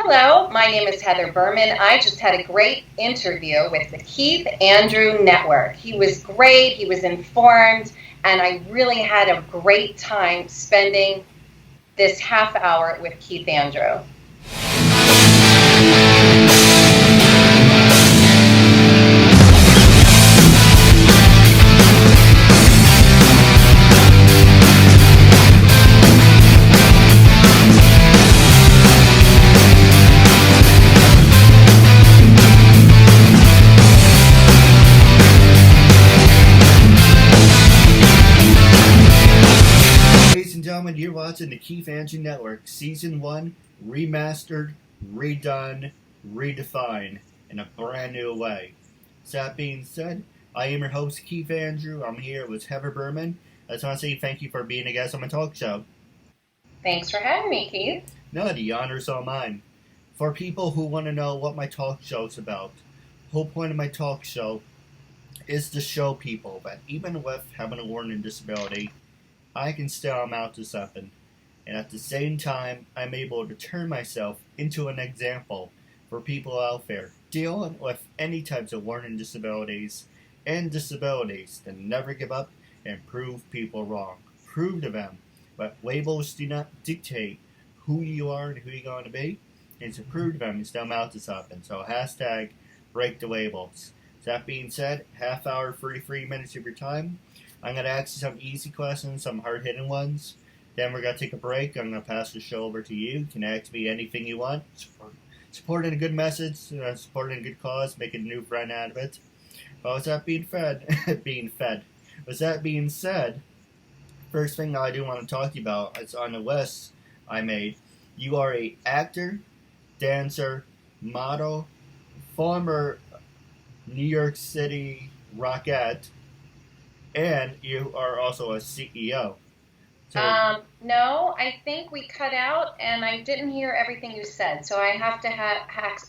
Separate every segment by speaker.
Speaker 1: Hello, my name is Heather Berman. I just had a great interview with the KeithAndrewNetwork. He was great, he was informed, and I really had a great time spending this half hour with Keith Andrew.
Speaker 2: Ladies and gentlemen, you're watching the Keith Andrew Network, Season 1, remastered, redone, redefined in a brand new way. So that being said, I am your host, Keith Andrew. I'm here with Heather Berman. I just want to say thank you for being a guest on my talk show.
Speaker 1: Thanks for having me, Keith.
Speaker 2: No, the honor's all mine. For people who want to know what my talk show is about, the whole point of my talk show is to show people that even with having a learning disability, I can still amount to something, and at the same time, I'm able to turn myself into an example for people out there dealing with any types of learning disabilities and disabilities to never give up and prove people wrong. Prove to them that labels do not dictate who you are and who you're going to be, and to prove to them you still amount to something. So hashtag break the labels. That being said, half hour, 33 minutes of your time. I'm going to ask you some easy questions, some hard-hitting ones. Then we're going to take a break. I'm going to pass the show over to you. You can ask me anything you want. Supporting a good message, supporting a good cause, making a new friend out of it. Well, with that being With that being said, first thing I do want to talk to you about is on the list I made. You are a actor, dancer, model, former New York City rockette, and you are also a CEO.
Speaker 1: No, I think we cut out, and I didn't hear everything you said, so I have to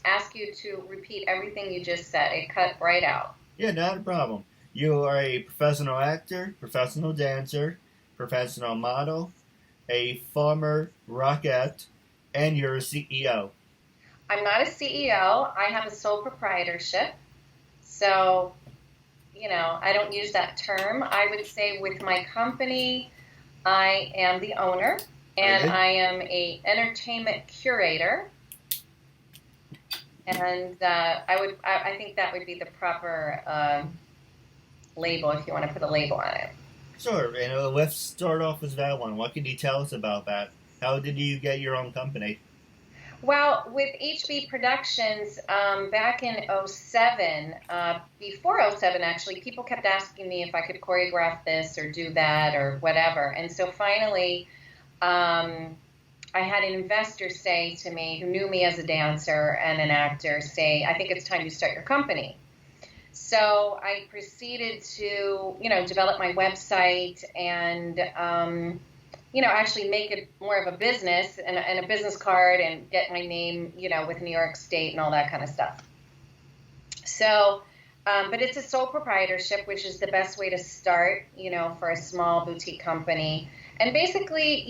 Speaker 1: ask you to repeat everything you just said. It cut right out.
Speaker 2: Yeah, not a problem. You are a professional actor, professional dancer, professional model, a former rockette, and you're a CEO.
Speaker 1: I'm not a CEO. I have a sole proprietorship, so I don't use that term. I would say with my company, I am the owner, and
Speaker 2: Okay.
Speaker 1: I am a entertainment curator. And I think that would be the proper label if you want to put a label on it.
Speaker 2: Sure, and let's start off with that one. What can you tell us about that? How did you get your own company?
Speaker 1: Well, with HB Productions, back in 07, before 07 actually, people kept asking me if I could choreograph this or do that or whatever. And so finally, I had an investor say to me, who knew me as a dancer and an actor, say, I think it's time you start your company. So I proceeded to, develop my website and actually make it more of a business and a business card and get my name, with New York State and all that kind of stuff. So, but it's a sole proprietorship, which is the best way to start, for a small boutique company. And basically,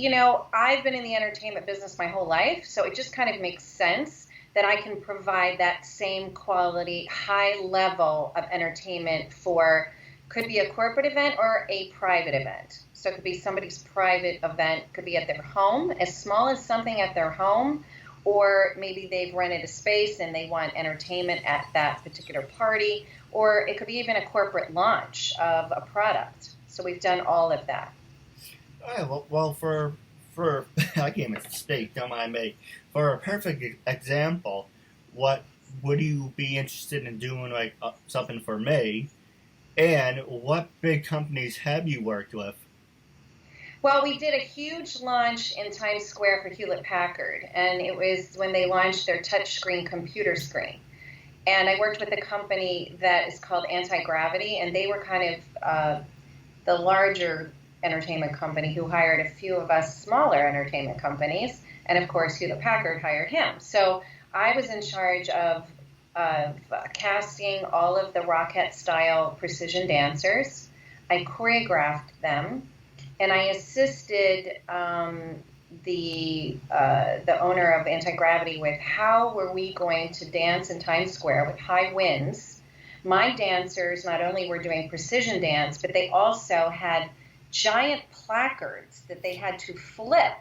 Speaker 1: I've been in the entertainment business my whole life, so it just kind of makes sense that I can provide that same quality, high level of entertainment for, could be a corporate event or a private event. So it could be somebody's private event, could be at their home, as small as something at their home, or maybe they've rented a space and they want entertainment at that particular party, or it could be even a corporate launch of a product. So we've done all of that.
Speaker 2: Well, for I can't even speak, don't mind me. For a perfect example, what would you be interested in doing, like something for me? And what big companies have you worked with?
Speaker 1: Well, we did a huge launch in Times Square for Hewlett-Packard, and it was when they launched their touchscreen computer screen. And I worked with a company that is called Anti-Gravity, and they were kind of the larger entertainment company who hired a few of us smaller entertainment companies, and of course Hewlett-Packard hired him. So I was in charge of casting all of the Rockette-style precision dancers. I choreographed them, and I assisted the owner of Anti-Gravity with how were we going to dance in Times Square with high winds. My dancers not only were doing precision dance, but they also had giant placards that they had to flip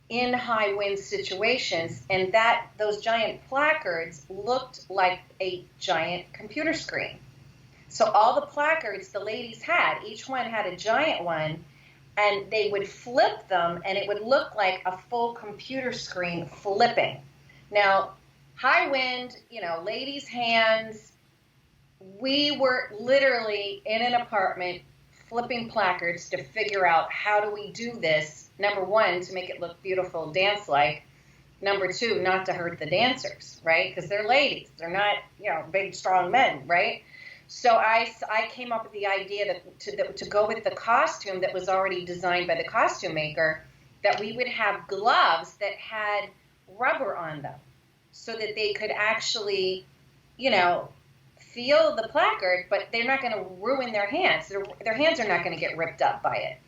Speaker 1: in high wind situations, and those giant placards looked like a giant computer screen. So all the placards the ladies had, each one had a giant one, and they would flip them, and it would look like a full computer screen flipping. Now, high wind, ladies' hands, we were literally in an apartment flipping placards to figure out how do we do this, number one, to make it look beautiful, dance-like, number two, not to hurt the dancers, right? Because they're ladies. They're not, big, strong men, right? So I came up with the idea to go with the costume that was already designed by the costume maker, that we would have gloves that had rubber on them so that they could actually, feel the placard, but they're not going to ruin their hands. Their hands are not going to get ripped up by it,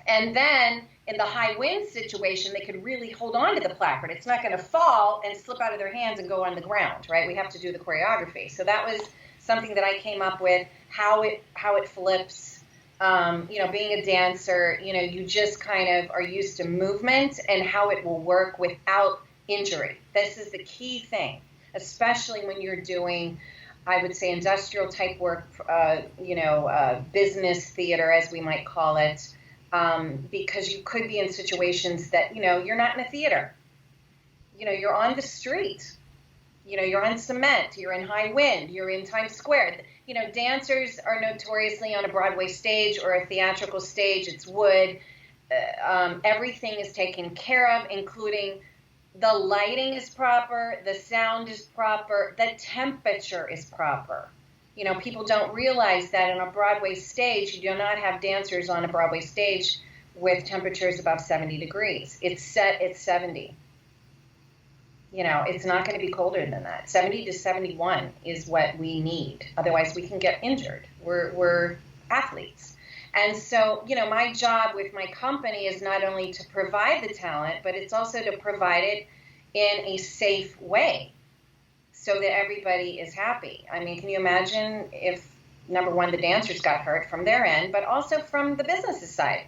Speaker 1: And then in the high wind situation, they could really hold on to the placard. It's not going to fall and slip out of their hands and go on the ground, right? We have to do the choreography. So that was something that I came up with, how it flips. Being a dancer, you just kind of are used to movement and how it will work without injury. This is the key thing, especially when you're doing, I would say, industrial type work, business theater, as we might call it, because you could be in situations that, you're not in a theater. You're on the street. You're on cement, you're in high wind, you're in Times Square. Dancers are notoriously on a Broadway stage or a theatrical stage. It's wood. Everything is taken care of, including the lighting is proper, the sound is proper, the temperature is proper. People don't realize that on a Broadway stage, you do not have dancers on a Broadway stage with temperatures above 70 degrees. It's set at 70. It's not going to be colder than that. 70 to 71 is what we need. Otherwise, we can get injured. We're athletes. And so, my job with my company is not only to provide the talent, but it's also to provide it in a safe way so that everybody is happy. I mean, can you imagine if, number one, the dancers got hurt from their end, but also from the business's side?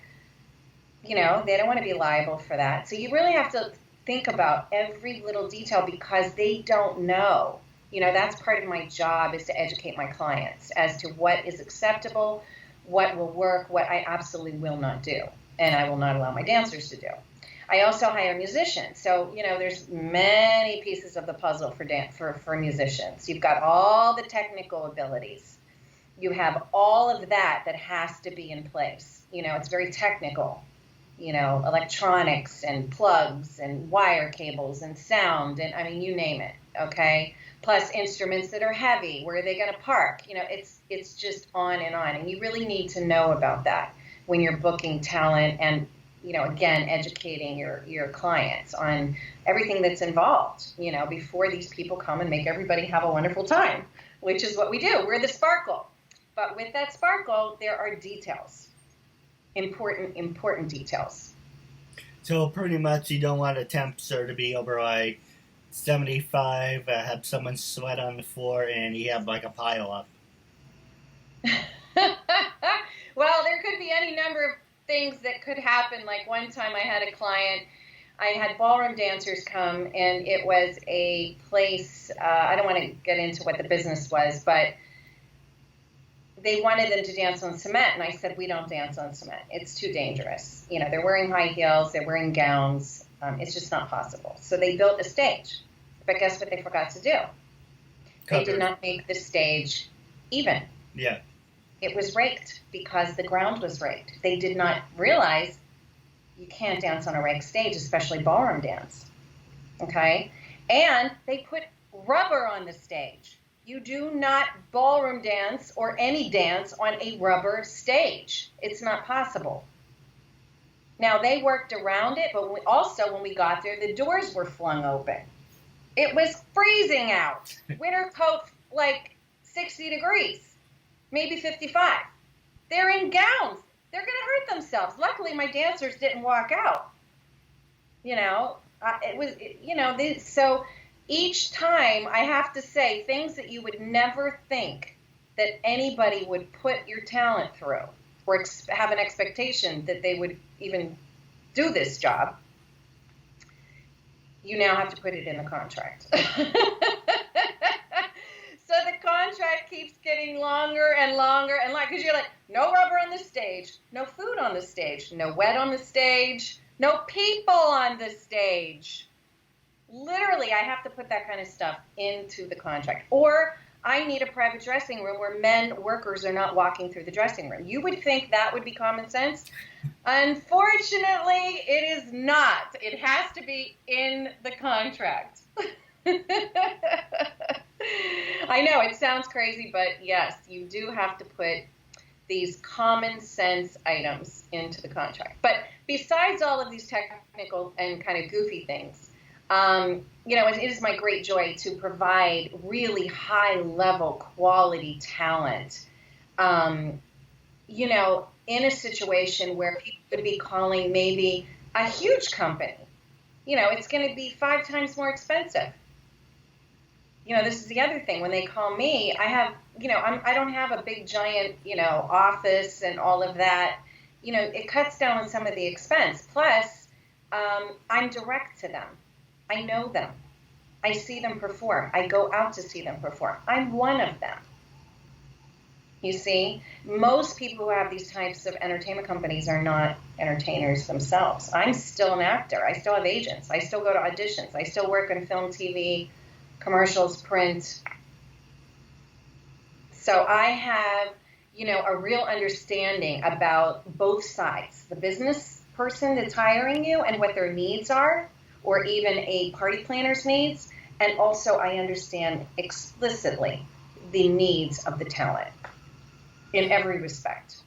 Speaker 1: They don't want to be liable for that. So you really have to think about every little detail because they don't know. That's part of my job, is to educate my clients as to what is acceptable, what will work, what I absolutely will not do, and I will not allow my dancers to do. I also hire musicians. So, there's many pieces of the puzzle for musicians. You've got all the technical abilities. You have all of that has to be in place. It's very technical. Electronics and plugs and wire cables and sound and you name it, okay? Plus instruments that are heavy. Where are they going to park? It's just on. And you really need to know about that when you're booking talent and, again, educating your clients on everything that's involved, before these people come and make everybody have a wonderful time, which is what we do. We're the sparkle. But with that sparkle, there are details. Important details.
Speaker 2: So pretty much you don't want a temperature to be over like 75, have someone sweat on the floor, and you have like a pile up.
Speaker 1: Well, there could be any number of things that could happen. Like one time I had a client, I had ballroom dancers come, and it was a place, I don't want to get into what the business was, but they wanted them to dance on cement, and I said, we don't dance on cement. It's too dangerous. They're wearing high heels, they're wearing gowns. It's just not possible. So they built a stage. But guess what they forgot to do? They did not make the stage even.
Speaker 2: Yeah.
Speaker 1: It was raked because the ground was raked. They did not realize you can't dance on a raked stage, especially ballroom dance. Okay? And they put rubber on the stage. You do not ballroom dance or any dance on a rubber stage. It's not possible. Now, they worked around it, but when we got there, the doors were flung open. It was freezing out. Winter coat, like 60 degrees, maybe 55. They're in gowns. they're going to hurt themselves. Luckily, my dancers didn't walk out. So each time I have to say things that you would never think that anybody would put your talent through or have an expectation that they would even do this job. You now have to put it in the contract. So the contract keeps getting longer and longer and longer because you're like, no rubber on the stage, no food on the stage, no wet on the stage, no people on the stage. Literally, I have to put that kind of stuff into the contract. Or I need a private dressing room where men workers are not walking through the dressing room. You would think that would be common sense. Unfortunately, it is not. It has to be in the contract. I know it sounds crazy, but yes, you do have to put these common sense items into the contract. But besides all of these technical and kind of goofy things, it is my great joy to provide really high level quality talent, in a situation where people could be calling maybe a huge company. It's going to be 5 times more expensive. This is the other thing. When they call me, I have, I don't have a big giant, office and all of that. It cuts down on some of the expense. Plus, I'm direct to them. I know them. I see them perform. I go out to see them perform. I'm one of them. You see, most people who have these types of entertainment companies are not entertainers themselves. I'm still an actor. I still have agents. I still go to auditions. I still work in film, TV, commercials, print. So I have, a real understanding about both sides, the business person that's hiring you and what their needs are, or even a party planner's needs. And also I understand explicitly the needs of the talent in every respect.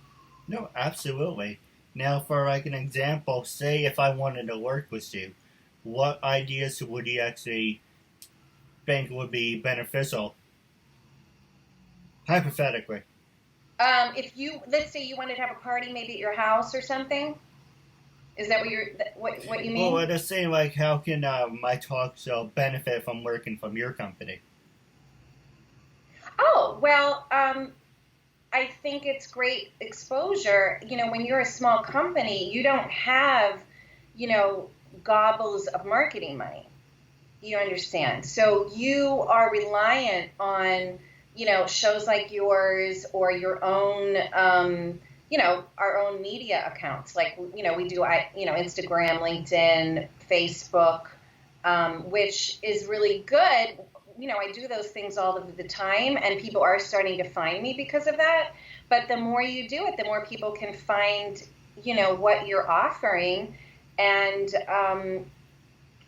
Speaker 2: No, absolutely. Now, for like an example, say if I wanted to work with you, what ideas would you actually think would be beneficial? Hypothetically.
Speaker 1: Let's say you wanted to have a party maybe at your house or something. Is that what you mean?
Speaker 2: Well, I'm just saying, like, how can my talk show benefit from working from your company?
Speaker 1: Oh, well, I think it's great exposure. When you're a small company, you don't have, gobbles of marketing money. You understand? So you are reliant on, shows like yours or your own, our own media accounts. Like, we do, Instagram, LinkedIn, Facebook, which is really good. I do those things all of the time, and people are starting to find me because of that. But the more you do it, the more people can find, what you're offering. And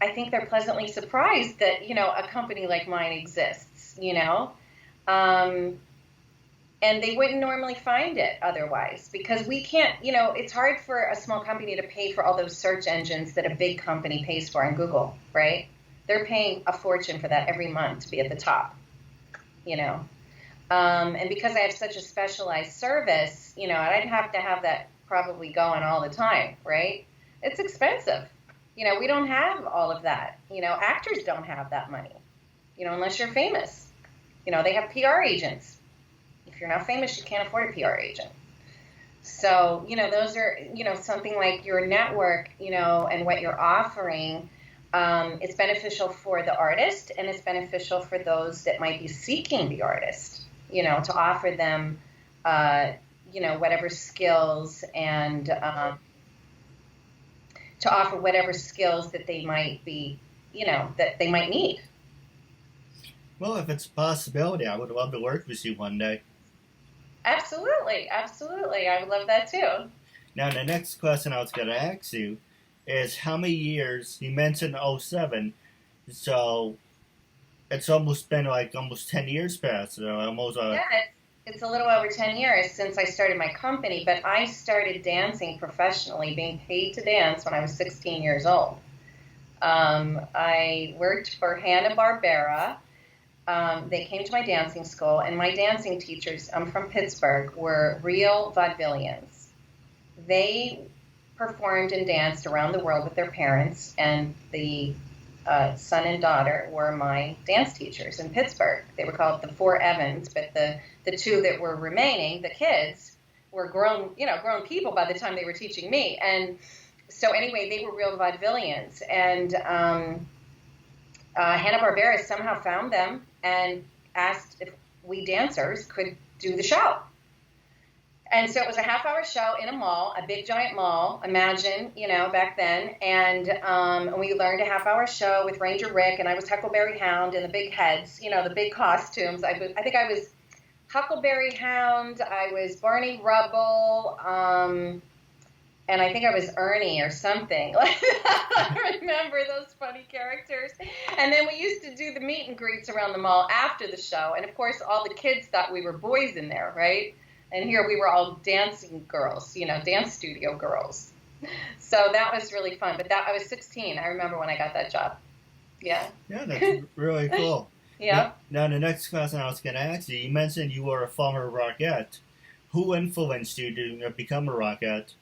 Speaker 1: I think they're pleasantly surprised that, a company like mine exists, and they wouldn't normally find it otherwise because we can't, it's hard for a small company to pay for all those search engines that a big company pays for on Google, right? They're paying a fortune for that every month to be at the top, and because I have such a specialized service, I'd have to have that probably going all the time, right? It's expensive. We don't have all of that. Actors don't have that money, unless you're famous. They have PR agents. If you're not famous, you can't afford a PR agent. So, those are, something like your network, and what you're offering. It's beneficial for the artist, and it's beneficial for those that might be seeking the artist, to offer them, whatever skills and to offer whatever skills that they might be, that they might need.
Speaker 2: Well, if it's a possibility, I would love to work with you one day.
Speaker 1: Absolutely. I would love that too.
Speaker 2: Now, the next question I was going to ask you is how many years, you mentioned 07, so it's almost been almost 10 years past. So almost,
Speaker 1: yeah, it's a little over 10 years since I started my company, but I started dancing professionally, being paid to dance when I was 16 years old. I worked for Hanna-Barbera. They came to my dancing school, and my dancing teachers, I'm from Pittsburgh, were real vaudevillians. they performed and danced around the world with their parents, and the son and daughter were my dance teachers in Pittsburgh. They were called the Four Evans, but the two that were remaining, the kids, were grown people by the time they were teaching me. And so anyway, they were real vaudevillians. And Hanna-Barbera somehow found them and asked if we dancers could do the show. And so it was a half-hour show in a mall, a big giant mall, imagine, back then. And we learned a half-hour show with Ranger Rick, and I was Huckleberry Hound in the big heads, the big costumes. I think I was Huckleberry Hound, I was Barney Rubble, and I think I was Ernie or something. I remember those funny characters. And then we used to do the meet and greets around the mall after the show. And, of course, all the kids thought we were boys in there, right? And here we were all dancing girls, dance studio girls. So that was really fun. But I was 16. I remember when I got that job. Yeah.
Speaker 2: Yeah, that's really cool.
Speaker 1: Yeah.
Speaker 2: Now, the next question I was going to ask you, you mentioned you were a former Rockette. Who influenced you to become a Rockette?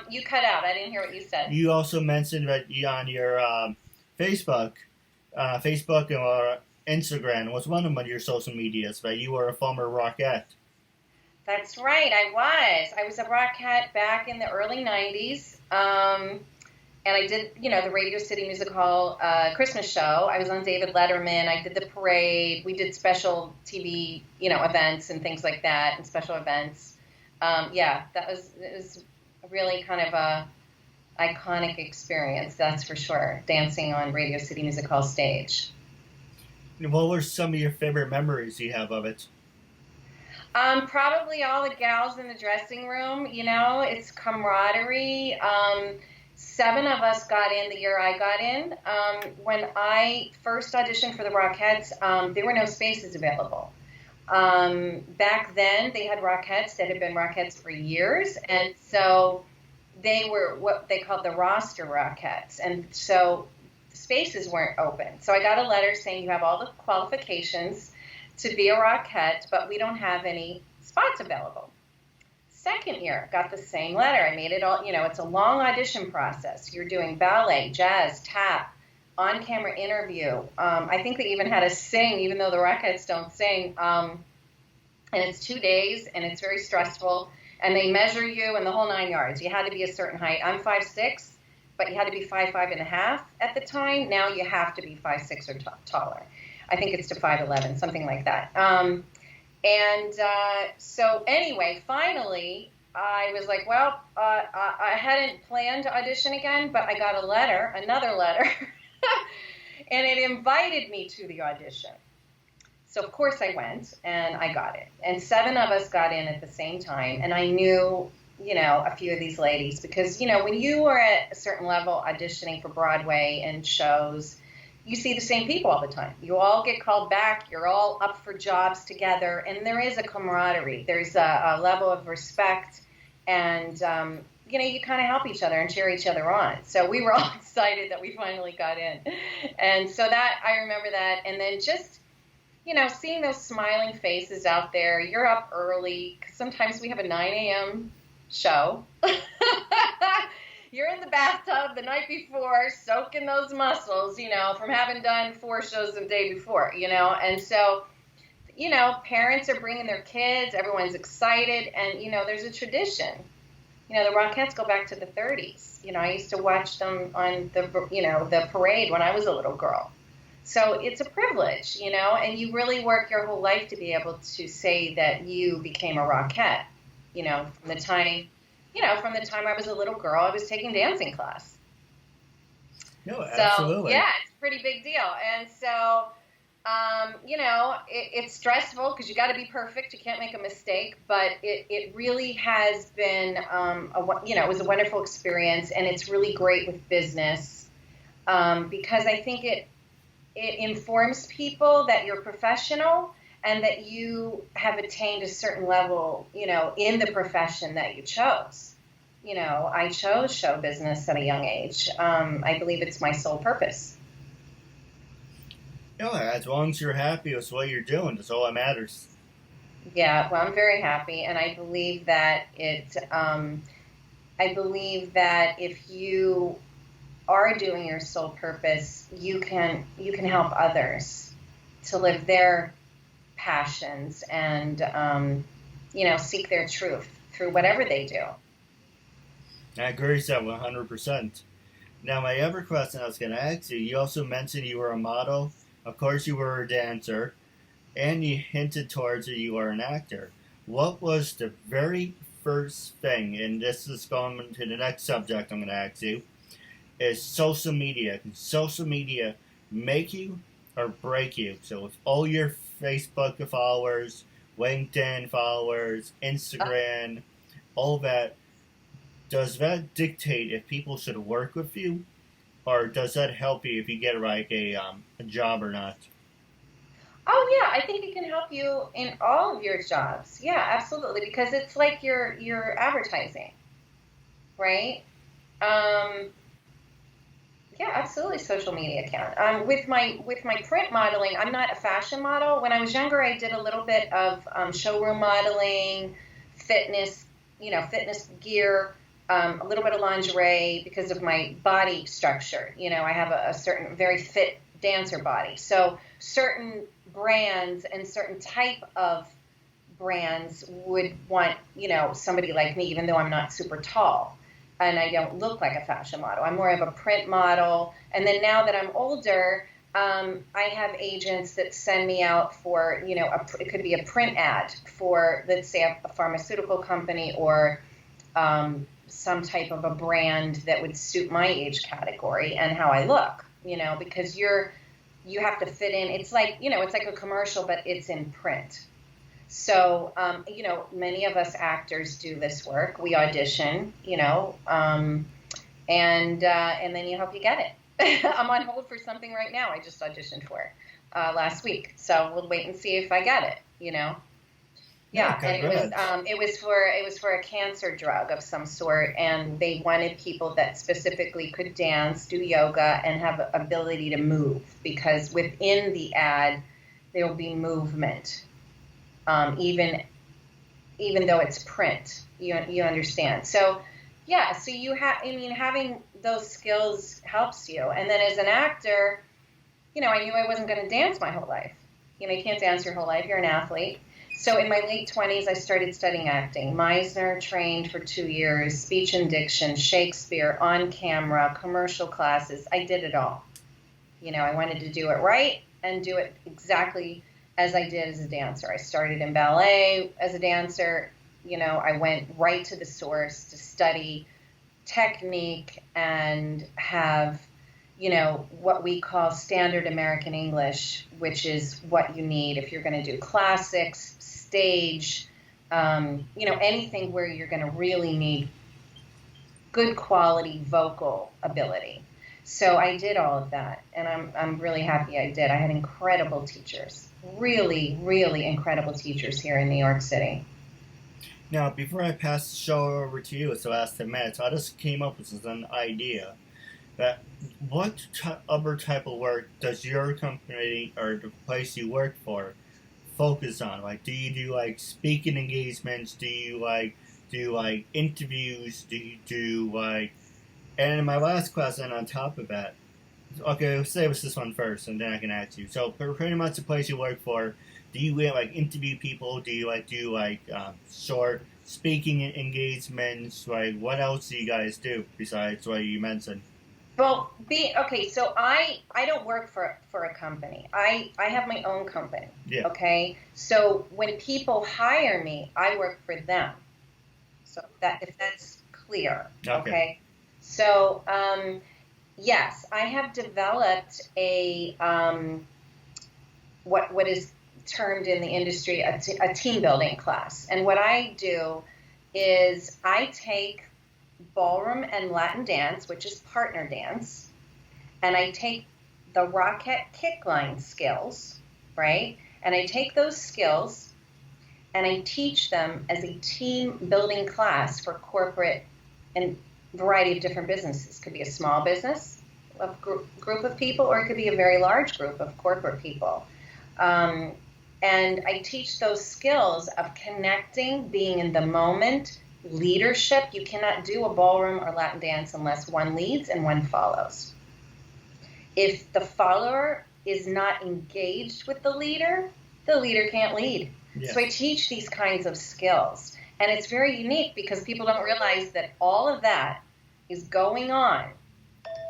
Speaker 1: You cut out. I didn't hear what you said.
Speaker 2: You also mentioned that you on your Facebook or Instagram was one of your social medias, that you were a former Rockette.
Speaker 1: That's right, I was. I was a Rockette back in the early 90s, and I did, the Radio City Music Hall Christmas show. I was on David Letterman. I did the parade. We did special TV, events and things like that, and special events. It was really kind of a iconic experience, that's for sure, dancing on Radio City Music Hall stage.
Speaker 2: What were some of your favorite memories you have of it?
Speaker 1: Probably all the gals in the dressing room. It's camaraderie. 7 of us got in the year I got in. When I first auditioned for the Rockettes, there were no spaces available. Back then, they had Rockettes that had been Rockettes for years, and so they were what they called the roster Rockettes, and so spaces weren't open. So I got a letter saying you have all the qualifications to be a Rockette, but we don't have any spots available. Second year, got the same letter. I made it all, it's a long audition process. You're doing ballet, jazz, tap, on-camera interview. I think they even had us sing, even though the Rockettes don't sing. And it's 2 days, and it's very stressful. And they measure you in the whole 9 yards. You had to be a certain height. I'm 5'6", but you had to be 5'5" at the time. Now you have to be 5'6" or taller. I think it's to 5'11", something like that. So anyway, finally, I was like, well, I hadn't planned to audition again, but I got another letter, and it invited me to the audition. So, of course, I went, and I got it. And 7 of us got in at the same time, and I knew a few of these ladies because, when you are at a certain level auditioning for Broadway and shows, you see the same people all the time. You all get called back. You're all up for jobs together, and there is a camaraderie. There's a level of respect, and, you kind of help each other and cheer each other on. So we were all excited that we finally got in. And so I remember that. And then just, seeing those smiling faces out there, you're up early, because sometimes we have a 9 a.m. show. You're in the bathtub the night before, soaking those muscles, from having done 4 shows the day before, And so, parents are bringing their kids, everyone's excited, and, there's a tradition. The Rockettes go back to the 30s. I used to watch them on the parade when I was a little girl. So it's a privilege, and you really work your whole life to be able to say that you became a Rockette, from the time I was a little girl, I was taking dancing class.
Speaker 2: No, absolutely.
Speaker 1: So, yeah, it's a pretty big deal. And so, it's stressful because you got to be perfect. You can't make a mistake. But it really has been, it was a wonderful experience. And it's really great with business because I think it informs people that you're professional and that you have attained a certain level, in the profession that you chose. I chose show business at a young age. I believe it's my sole purpose.
Speaker 2: As long as you're happy with what you're doing, that's all that matters.
Speaker 1: Yeah, well, I'm very happy, and I believe that I believe that if you are doing your soul purpose, you can help others to live their passions and seek their truth through whatever they do.
Speaker 2: I agree with that 100%. Now, my other question I was going to ask you, you also mentioned you were a model. Of course, you were a dancer, and you hinted towards that you are an actor. What was the very first thing, and this is going to the next subject I'm going to ask you, is social media. Can social media make you or break you? So with all your Facebook followers, LinkedIn followers, Instagram, all that, does that dictate if people should work with you, or does that help you if you get like a job or not?
Speaker 1: Oh yeah, I think it can help you in all of your jobs. Yeah, absolutely, because it's like your advertising, right? Um, yeah, absolutely. Social media can. With my print modeling, I'm not a fashion model. When I was younger, I did a little bit of showroom modeling, fitness, fitness gear, a little bit of lingerie because of my body structure. I have a certain very fit dancer body. So certain brands and certain type of brands would want, somebody like me, even though I'm not super tall and I don't look like a fashion model. I'm more of a print model. And then now that I'm older, I have agents that send me out for, it could be a print ad for, let's say, a pharmaceutical company or some type of a brand that would suit my age category and how I look, because you have to fit in. It's like, it's like a commercial, but it's in print. So, many of us actors do this work. We audition, and then you hope you get it. I'm on hold for something right now. I just auditioned for last week, so we'll wait and see if I get it.
Speaker 2: Yeah,
Speaker 1: Yeah, and
Speaker 2: congrats.
Speaker 1: it was for a cancer drug of some sort, and they wanted people that specifically could dance, do yoga, and have ability to move because within the ad there will be movement. Even though it's print, you understand. So yeah, so having those skills helps you. And then as an actor, I knew I wasn't going to dance my whole life. You can't dance your whole life. You're an athlete. So in my late 20s, I started studying acting. Meisner, trained for 2 years, speech and diction, Shakespeare, on camera, commercial classes. I did it all. I wanted to do it right and do it exactly as I did as a dancer. I started in ballet as a dancer. I went right to the source to study technique and have, what we call standard American English, which is what you need if you're going to do classics, stage, anything where you're going to really need good quality vocal ability. So I did all of that, and I'm really happy I did. I had incredible teachers, really, really incredible teachers here in New York City.
Speaker 2: Now, before I pass the show over to you, it's the last 10 minutes. I just came up with an idea that what other type of work does your company or the place you work for focus on? Like, do you do like speaking engagements? Do you do interviews? Do you do And my last question on top of that, okay, let's say this one first, and then I can ask you. So, pretty much the place you work for, do you interview people? Do you do short speaking engagements? What else do you guys do besides what you mentioned?
Speaker 1: Well, okay. So I don't work for a company. I have my own company.
Speaker 2: Yeah.
Speaker 1: Okay. So when people hire me, I work for them. So that if that's clear. Okay. So yes, I have developed a what is termed in the industry a team building class, and what I do is I take ballroom and Latin dance, which is partner dance, and I take the Rockette kickline skills, right? And I take those skills and I teach them as a team building class for corporate and variety of different businesses. It could be a small business, a group of people, or it could be a very large group of corporate people. And I teach those skills of connecting, being in the moment, leadership. You cannot do a ballroom or Latin dance unless one leads and one follows. If the follower is not engaged with the leader can't lead.
Speaker 2: Yes.
Speaker 1: So I teach these kinds of skills. And it's very unique because people don't realize that all of that is going on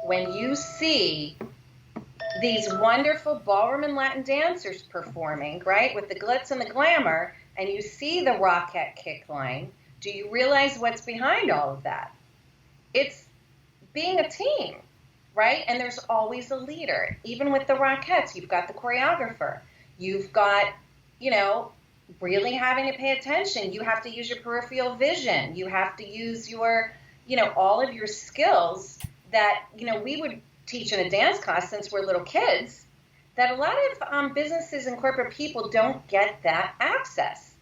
Speaker 1: when you see these wonderful ballroom and Latin dancers performing, right, with the glitz and the glamour, and you see the Rockette kick line. Do you realize what's behind all of that? It's being a team, right? And there's always a leader. Even with the Rockettes, you've got the choreographer. You've got, really having to pay attention. You have to use your peripheral vision. You have to use your, all of your skills that, we would teach in a dance class since we're little kids, that a lot of businesses and corporate people don't get that access.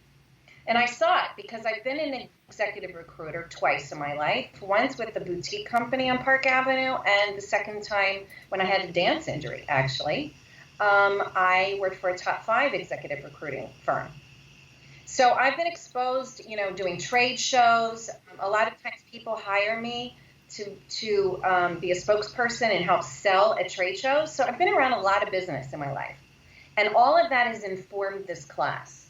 Speaker 1: And I saw it because I've been an executive recruiter twice in my life, once with the boutique company on Park Avenue, and the second time when I had a dance injury, actually. I worked for a top 5 executive recruiting firm. So I've been exposed, doing trade shows. A lot of times people hire me to be a spokesperson and help sell at trade shows. So I've been around a lot of business in my life. And all of that has informed this class.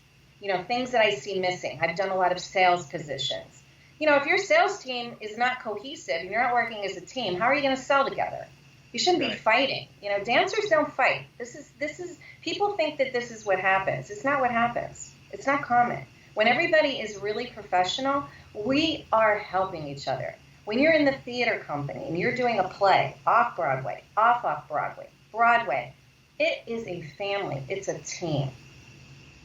Speaker 1: Things that I see missing. I've done a lot of sales positions. If your sales team is not cohesive and you're not working as a team, how are you going to sell together? You shouldn't be fighting. Dancers don't fight. This is people think that this is what happens. It's not what happens. It's not common. When everybody is really professional, we are helping each other. When you're in the theater company and you're doing a play, off-Broadway, off-Broadway, Broadway, it is a family. It's a team.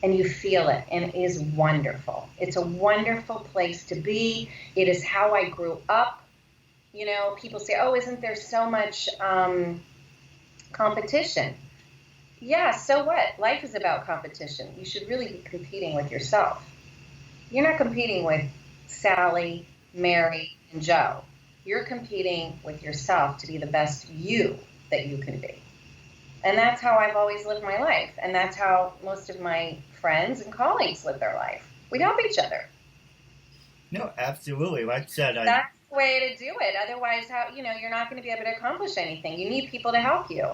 Speaker 1: And you feel it, and it is wonderful. It's a wonderful place to be. It is how I grew up. People say, oh, isn't there so much competition? Yeah, so what? Life is about competition. You should really be competing with yourself. You're not competing with Sally, Mary, and Joe. You're competing with yourself to be the best you that you can be. And that's how I've always lived my life. And that's how most of my friends and colleagues live their life. We help each other.
Speaker 2: No, absolutely. Like I said,
Speaker 1: that's the way to do it. Otherwise, you're not going to be able to accomplish anything. You need people to help you.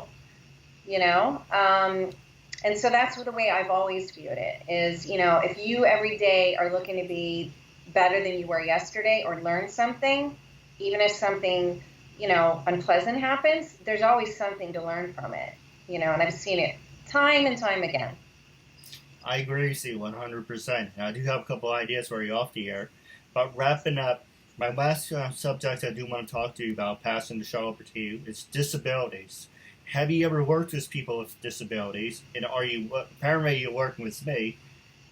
Speaker 1: And so that's the way I've always viewed it is, if you every day are looking to be better than you were yesterday or learn something, even if something, unpleasant happens, there's always something to learn from it, and I've seen it time and time again.
Speaker 2: I agree with you 100%. I do have a couple ideas for you off the air, but wrapping up, my last subject I do want to talk to you about, passing the show over to you, is disabilities. Have you ever worked with people with disabilities? And apparently you're working with me.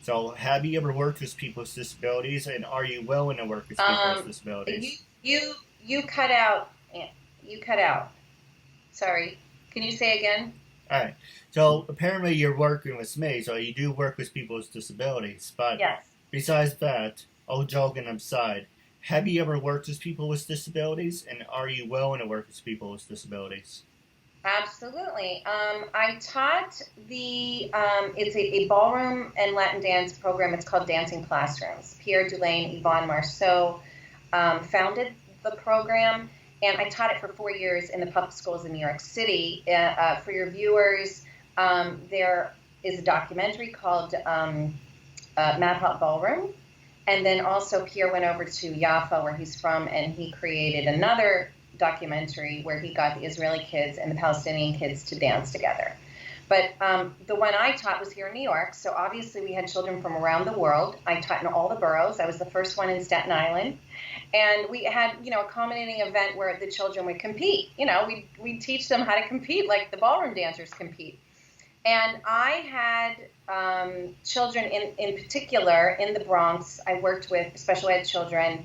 Speaker 2: So have you ever worked with people with disabilities? And are you willing to work with people with disabilities?
Speaker 1: You cut out. You cut out. Sorry. Can you say again?
Speaker 2: All right. So apparently you're working with me. So you do work with people with disabilities. But
Speaker 1: yes.
Speaker 2: Besides that, all joking aside, have you ever worked with people with disabilities? And are you willing to work with people with disabilities?
Speaker 1: Absolutely. I taught it's a ballroom and Latin dance program. It's called Dancing Classrooms. Pierre Dulaine, Yvonne Marceau founded the program, and I taught it for 4 years in the public schools in New York City. For your viewers, there is a documentary called Mad Hot Ballroom, and then also Pierre went over to Jaffa, where he's from, and he created another documentary where he got the Israeli kids and the Palestinian kids to dance together. But the one I taught was here in New York, so obviously we had children from around the world. I taught in all the boroughs. I was the first one in Staten Island. And we had, a culminating event where the children would compete. We'd teach them how to compete like the ballroom dancers compete. And I had children in particular in the Bronx. I worked with special ed children.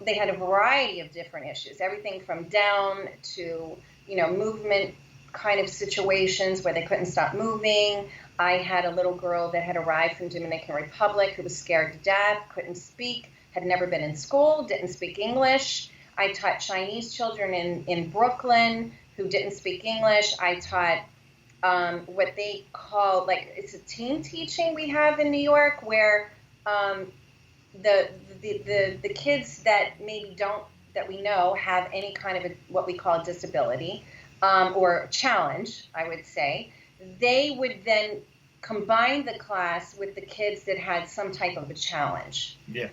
Speaker 1: They had a variety of different issues, everything from down to, movement kind of situations where they couldn't stop moving. I had a little girl that had arrived from Dominican Republic who was scared to death, couldn't speak, had never been in school, didn't speak English. I taught Chinese children in Brooklyn who didn't speak English. I taught what they call, like, it's a team teaching we have in New York, where the kids that maybe don't, that we know have any kind of what we call a disability or challenge, I would say, they would then combine the class with the kids that had some type of a challenge.
Speaker 2: Yeah.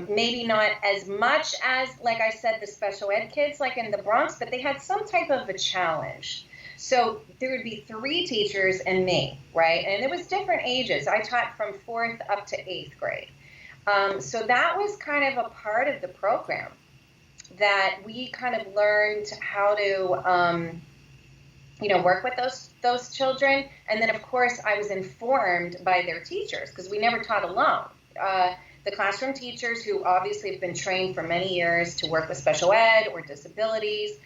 Speaker 1: Maybe not as much as, like I said, the special ed kids like in the Bronx, but they had some type of a challenge. So there would be 3 teachers and me, right? And it was different ages. I taught from 4th up to 8th grade. So that was kind of a part of the program, that we kind of learned how to, work with those children. And then, of course, I was informed by their teachers, because we never taught alone. The classroom teachers, who obviously have been trained for many years to work with special ed or disabilities,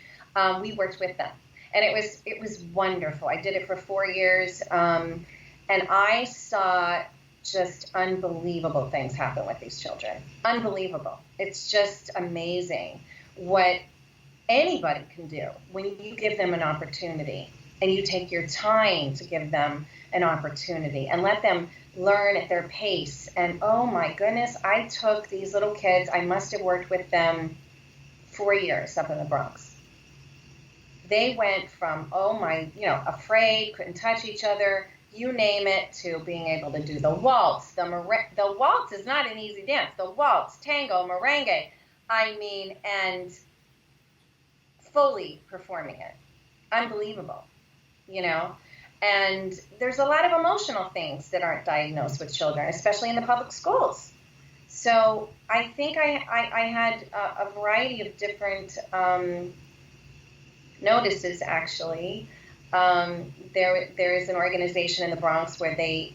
Speaker 1: we worked with them. And it was wonderful. I did it for 4 years, and I saw just unbelievable things happen with these children. Unbelievable. It's just amazing what anybody can do when you give them an opportunity and you take your time to give them an opportunity and let them learn at their pace. And oh my goodness, I took these little kids, I must have worked with them 4 years up in the Bronx. They went from, afraid, couldn't touch each other, you name it, to being able to do the waltz. The waltz is not an easy dance. The waltz, tango, merengue, and fully performing it. Unbelievable, And there's a lot of emotional things that aren't diagnosed with children, especially in the public schools. So I think I had a variety of different notices, actually. There is an organization in the Bronx where they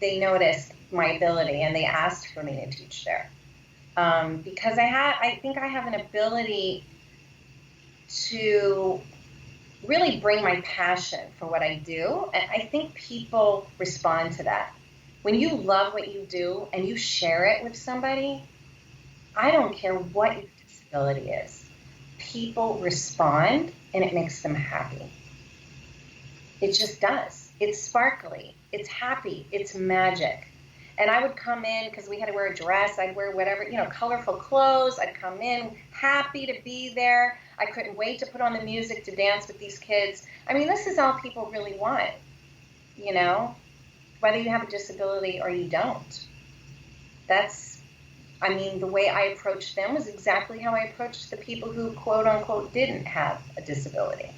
Speaker 1: noticed my ability and they asked for me to teach there, because I think I have an ability to really bring my passion for what I do, and I think people respond to that. When you love what you do and you share it with somebody, I don't care what your disability is, people respond and it makes them happy. It just does. It's sparkly. It's happy. It's magic. And I would come in, because we had to wear a dress, I'd wear whatever, colorful clothes. I'd come in happy to be there. I couldn't wait to put on the music to dance with these kids. This is all people really want, whether you have a disability or you don't. The way I approached them was exactly how I approached the people who, quote unquote, didn't have a disability.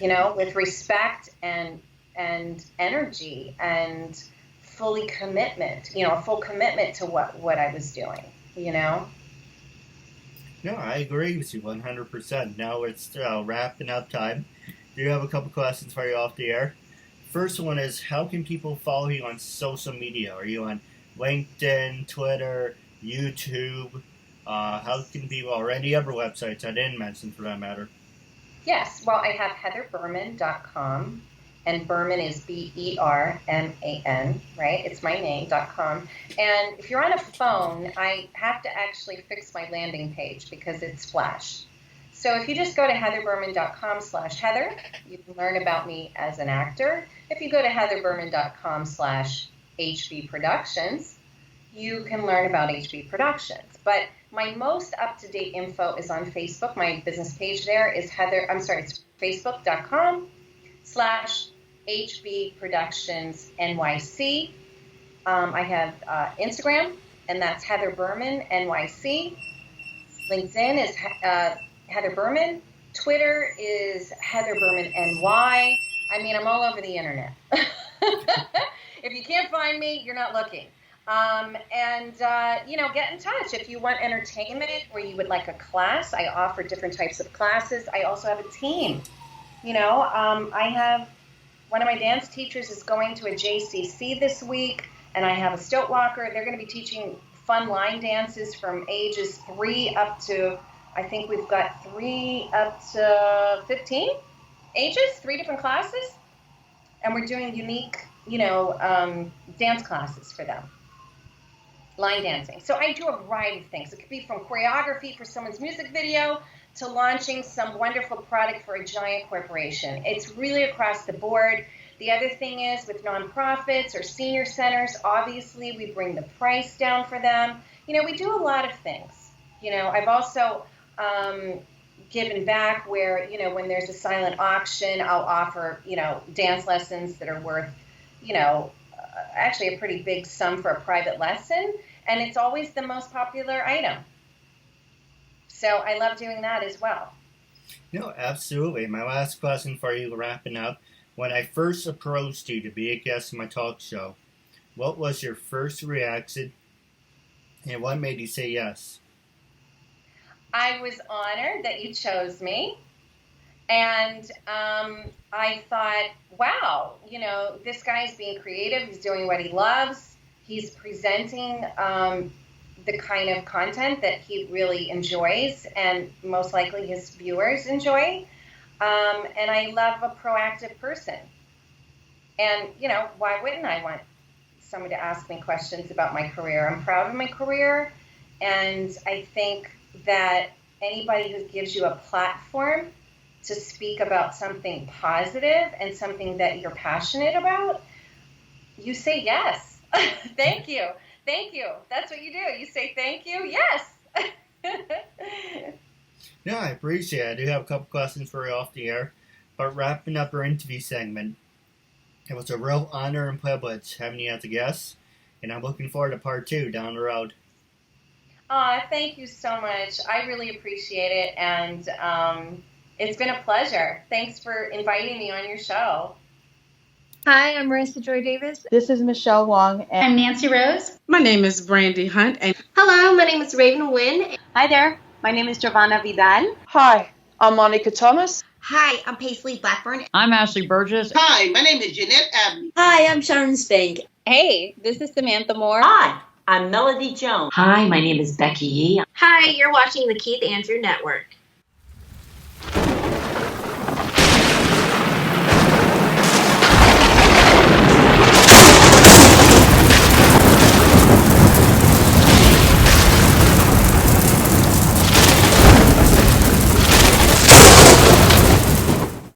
Speaker 1: With respect and energy and fully commitment, a full commitment to what I was doing, No,
Speaker 2: I agree with you 100%. Now it's wrapping up time. Do you have a couple questions for you off the air? First one is, how can people follow you on social media? Are you on LinkedIn, Twitter, YouTube? How can people, or any other websites I didn't mention for that matter?
Speaker 1: Yes, well, I have HeatherBerman.com, and Berman is Berman, right? It's my name.com. And if you're on a phone, I have to actually fix my landing page because it's Flash. So if you just go to HeatherBerman.com/Heather, you can learn about me as an actor. If you go to HeatherBerman.com/HB Productions, you can learn about HB Productions. But my most up-to-date info is on Facebook. My business page there is it's Facebook.com/HB Productions NYC. I have Instagram, and that's Heather Berman NYC. LinkedIn is Heather Berman. Twitter is Heather Berman NY. I'm all over the internet. If you can't find me, you're not looking. Get in touch. If you want entertainment or you would like a class, I offer different types of classes. I also have a team. I have one of my dance teachers is going to a JCC this week, and I have a stilt walker. They're going to be teaching fun line dances from ages 3 up to, I think we've got 3 up to 15 ages, 3 different classes. And we're doing unique, dance classes for them. Line dancing. So I do a variety of things. It could be from choreography for someone's music video to launching some wonderful product for a giant corporation. It's really across the board. The other thing is with nonprofits or senior centers, obviously we bring the price down for them. You know, we do a lot of things. You know, I've also given back where, you know, when there's a silent auction, I'll offer, you know, dance lessons that are worth, you know, actually a pretty big sum for a private lesson. And it's always the most popular item. So I love doing that as well.
Speaker 2: No, absolutely. My last question for you, wrapping up. When I first approached you to be a guest in my talk show, what was your first reaction and what made you say yes?
Speaker 1: I was honored that you chose me. And I thought, wow, you know, this guy's being creative. He's doing what he loves. He's presenting the kind of content that he really enjoys and most likely his viewers enjoy. And I love a proactive person. And, you know, why wouldn't I want someone to ask me questions about my career? I'm proud of my career. And I think that anybody who gives you a platform to speak about something positive and something that you're passionate about, you say yes. Thank you. Thank you. That's what you do. You say thank you. Yes.
Speaker 2: Yeah, I appreciate it. I do have a couple questions for you off the air. But wrapping up our interview segment, it was a real honor and privilege having you as a guest. And I'm looking forward to part 2 down the road.
Speaker 1: Thank you so much. I really appreciate it. And it's been a pleasure. Thanks for inviting me on your show.
Speaker 3: Hi, I'm Marissa Joy Davis.
Speaker 4: This is Michelle Wong.
Speaker 5: And I'm Nancy Rose.
Speaker 6: My name is Brandy Hunt. And
Speaker 7: hello, my name is Raven Wynn.
Speaker 8: Hi there. My name is Giovanna Vidal.
Speaker 9: Hi, I'm Monica Thomas.
Speaker 7: Hi, I'm Paisley Blackburn.
Speaker 10: I'm Ashley Burgess.
Speaker 11: Hi, my name is Jeanette Abney.
Speaker 12: Hi, I'm Sharon Spank.
Speaker 13: Hey, this is Samantha Moore.
Speaker 14: Hi, I'm Melody Jones.
Speaker 15: Hi, my name is Becky Yee.
Speaker 16: Hi, you're watching the Keith Andrew Network.